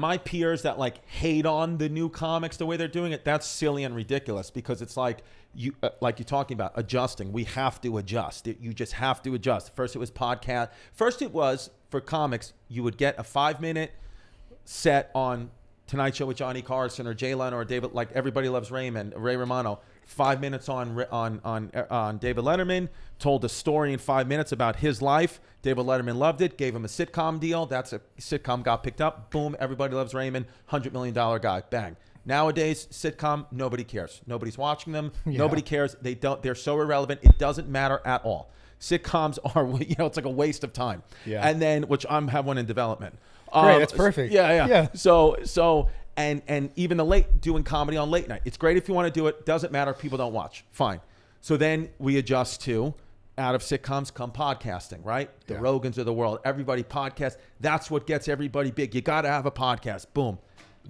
my peers that like hate on the new comics the way they're doing it, that's silly and ridiculous, because it's like like you're talking about adjusting. We have to adjust. You just have to adjust. First it was podcast. First it was for comics, you would get a 5-minute set on Tonight Show with Johnny Carson or Jay Leno or David, like Everybody Loves Raymond, Ray Romano. 5 minutes on David Letterman, told a story in 5 minutes about his life. David Letterman loved it, gave him a sitcom deal. That's a sitcom, got picked up. Boom, Everybody Loves Raymond, $100 million guy. Bang. Nowadays, sitcom, nobody cares. Nobody's watching them. Yeah. Nobody cares. They're so irrelevant. It doesn't matter at all. Sitcoms are, it's like a waste of time. Yeah. And then, which have one in development. Great, that's perfect. Yeah. So. And even doing comedy on late night. It's great if you want to do it. Doesn't matter. People don't watch. Fine. So then we adjust to, out of sitcoms come podcasting, right? The Rogans of the world. Everybody podcast. That's what gets everybody big. You got to have a podcast. Boom.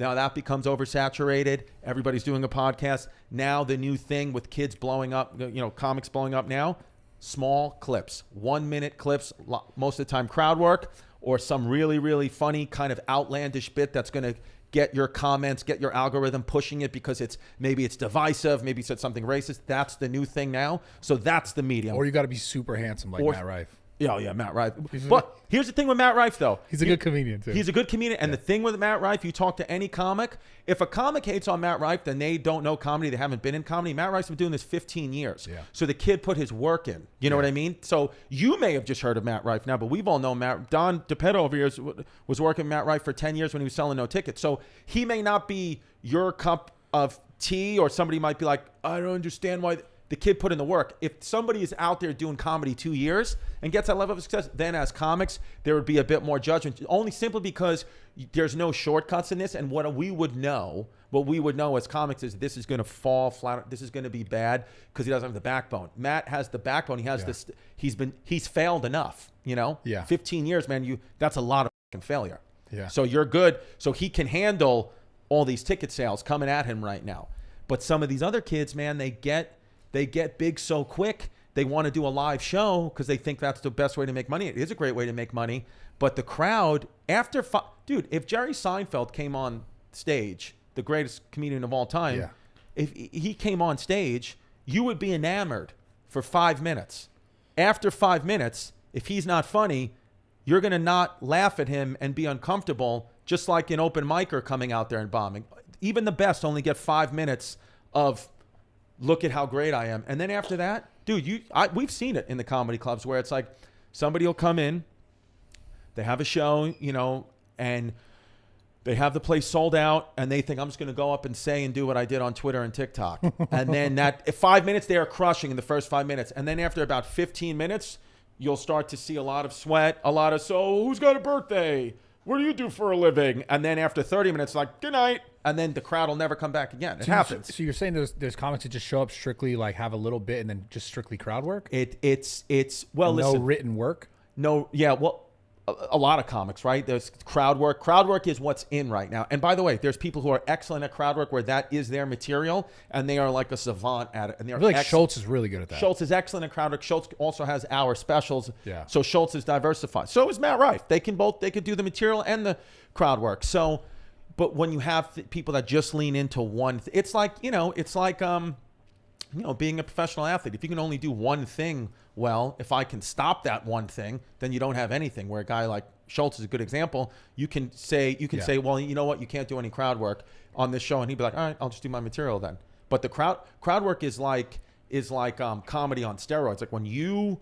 Now that becomes oversaturated. Everybody's doing a podcast. Now the new thing with kids blowing up, comics blowing up now, small clips, 1-minute clips, most of the time crowd work, or some really, really funny kind of outlandish bit that's going to get your comments, get your algorithm pushing it because maybe it's divisive, maybe you said something racist. That's the new thing now. So that's the medium. Or you got to be super handsome like Matt Rife. Yeah, Matt Rife. But here's the thing with Matt Rife, though. He's a good comedian, too. He's a good comedian. And the thing with Matt Rife, you talk to any comic, if a comic hates on Matt Rife, then they don't know comedy. They haven't been in comedy. Matt Rife's been doing this 15 years. Yeah. So the kid put his work in. You know what I mean? So you may have just heard of Matt Rife now, but we've all known Matt. Don DePetto over here was working with Matt Rife for 10 years when he was selling no tickets. So he may not be your cup of tea, or somebody might be like, I don't understand why... The kid put in the work. If somebody is out there doing comedy 2 years and gets that level of success, then as comics, there would be a bit more judgment. Only simply because there's no shortcuts in this. And what we would know as comics is this is going to fall flat. This is going to be bad because he doesn't have the backbone. Matt has the backbone. He has this. He's failed enough. 15 years, man. That's a lot of fucking failure. Yeah. So you're good. So he can handle all these ticket sales coming at him right now. But some of these other kids, man, they get big so quick. They want to do a live show because they think that's the best way to make money. It is a great way to make money. But the crowd, dude, if Jerry Seinfeld came on stage, the greatest comedian of all time, if he came on stage, you would be enamored for 5 minutes. After 5 minutes, if he's not funny, you're going to not laugh at him and be uncomfortable, just like an open micer coming out there and bombing. Even the best only get 5 minutes of... Look at how great I am. And then after that, dude, we've seen it in the comedy clubs where it's like somebody will come in, they have a show, and they have the place sold out, and they think I'm just going to go up and say and do what I did on Twitter and TikTok. And then that 5 minutes, they are crushing in the first 5 minutes. And then after about 15 minutes, you'll start to see a lot of sweat, so who's got a birthday? What do you do for a living? And then after 30 minutes, like, good night. And then the crowd will never come back again. It happens. So you're saying there's comics that just show up strictly, like have a little bit and then just strictly crowd work? It's no listen. written work? No, yeah, well, a lot of comics, right? There's crowd work. Crowd work is what's in right now. And by the way, there's people who are excellent at crowd work where that is their material, and they are like a savant at it. And I feel like Schultz is really good at that. Schultz is excellent at crowd work. Schultz also has hour specials. Yeah. So Schultz is diversified. So is Matt Rife. They could do the material and the crowd work. So, but when you have people that just lean into one, it's like, being a professional athlete. If you can only do one thing well, if I can stop that one thing, then you don't have anything. Where a guy like Schultz is a good example. You can say, well, you know what? You can't do any crowd work on this show. And he'd be like, all right, I'll just do my material then. But the crowd work is like comedy on steroids. Like when you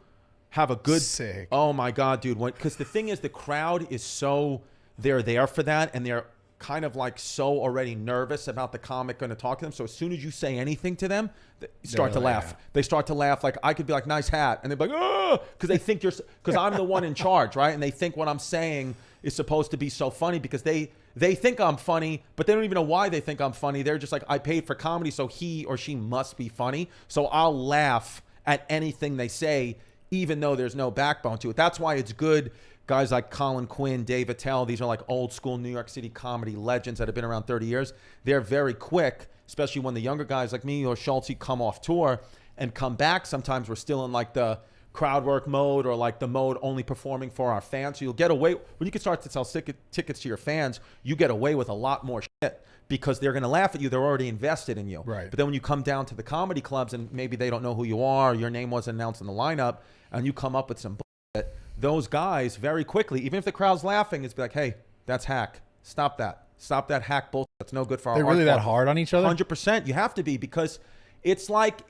have a good, sick. Oh my God, dude. Because the thing is, the crowd is so, they're there for that. And they're kind of like so already nervous about the comic going to talk to them. So as soon as you say anything to them, they start to laugh. Yeah. They start to laugh. Like I could be like, nice hat. And they're like, oh, because they think because I'm the one in charge, right? And they think what I'm saying is supposed to be so funny because they think I'm funny, but they don't even know why they think I'm funny. They're just like, I paid for comedy, so he or she must be funny. So I'll laugh at anything they say, even though there's no backbone to it. That's why it's good. Guys like Colin Quinn, Dave Attell, these are like old school New York City comedy legends that have been around 30 years. They're very quick, especially when the younger guys like me or Schultz come off tour and come back. Sometimes we're still in like the crowd work mode or like the mode only performing for our fans. So you'll get away when you can start to sell tickets to your fans. You get away with a lot more shit because they're going to laugh at you. They're already invested in you. Right. But then when you come down to the comedy clubs and maybe they don't know who you are, your name wasn't announced in the lineup, and you come up with some bullshit, those guys very quickly, even if the crowd's laughing, it's be like, hey, that's hack. Stop that. Stop that hack bullshit. That's no good for our They're art really that form. hard on each other? 100%. You have to be, because it's like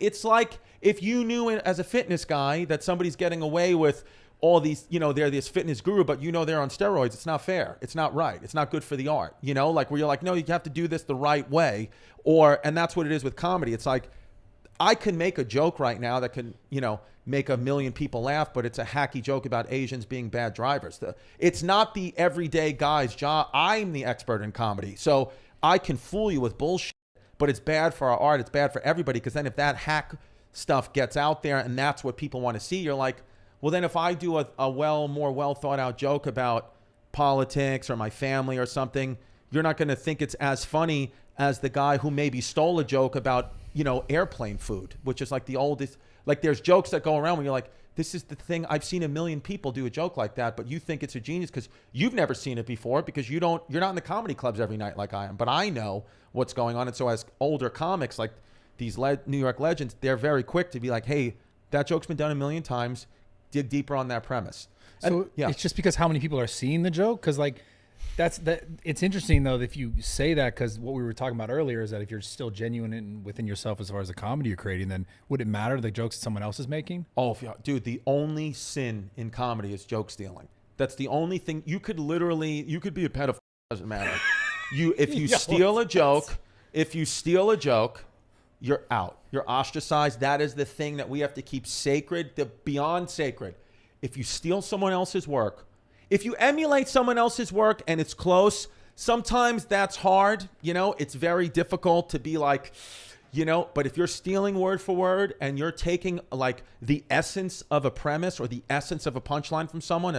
if you knew as a fitness guy that somebody's getting away with all these, they're this fitness guru, but they're on steroids. It's not fair. It's not right. It's not good for the art. Like where you're like, no, you have to do this the right way. And that's what it is with comedy. It's like, I can make a joke right now that can, make 1 million people laugh, but it's a hacky joke about Asians being bad drivers. It's not the everyday guy's job. I'm the expert in comedy. So I can fool you with bullshit, but it's bad for our art. It's bad for everybody. Because then if that hack stuff gets out there and that's what people want to see, you're like, well, then if I do a more well thought out joke about politics or my family or something, you're not going to think it's as funny as the guy who maybe stole a joke about, airplane food, which is like the oldest. Like there's jokes that go around when you're like, this is the thing. I've seen 1 million people do a joke like that, but you think it's a genius because you've never seen it before because you're not in the comedy clubs every night like I am. But I know what's going on. And so as older comics, like these New York legends, they're very quick to be like, hey, that joke's been done 1 million times. Dig deeper on that premise. So it's just because how many people are seeing the joke? Because like it's interesting though if you say that, because what we were talking about earlier is that if you're still genuine within yourself as far as the comedy you're creating, then would it matter the jokes that someone else is making? Oh, dude, the only sin in comedy is joke stealing. That's the only thing. You could be a pedophile. Doesn't matter. If you steal a joke, you're out. You're ostracized. That is the thing that we have to keep sacred, beyond sacred. If you steal someone else's work, if you emulate someone else's work and it's close, sometimes that's hard. It's very difficult to be like, but if you're stealing word for word and you're taking like the essence of a premise or the essence of a punchline from someone,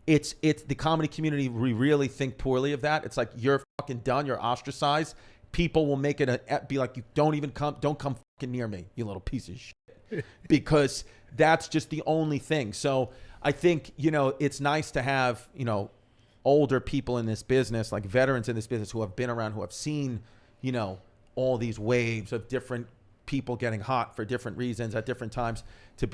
it's the comedy community, we really think poorly of that. It's like, you're fucking done. You're ostracized. People will make it be like, you don't come fucking near me, you little piece of shit, because that's just the only thing. So I think, it's nice to have, older people in this business, like veterans in this business who have been around, who have seen, all these waves of different people getting hot for different reasons at different times, to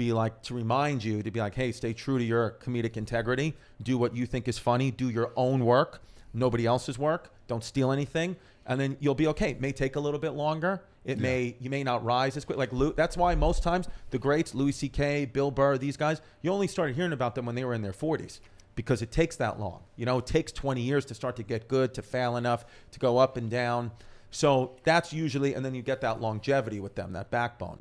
remind you to be like, hey, stay true to your comedic integrity. Do what you think is funny. Do your own work, nobody else's work. Don't steal anything. And then you'll be okay. It may take a little bit longer. You may not rise as quick. Like that's why most times the greats, Louis C.K., Bill Burr, these guys, you only started hearing about them when they were in their 40s, because it takes that long. It takes 20 years to start to get good, to fail enough, to go up and down. So that's usually, and then you get that longevity with them, that backbone.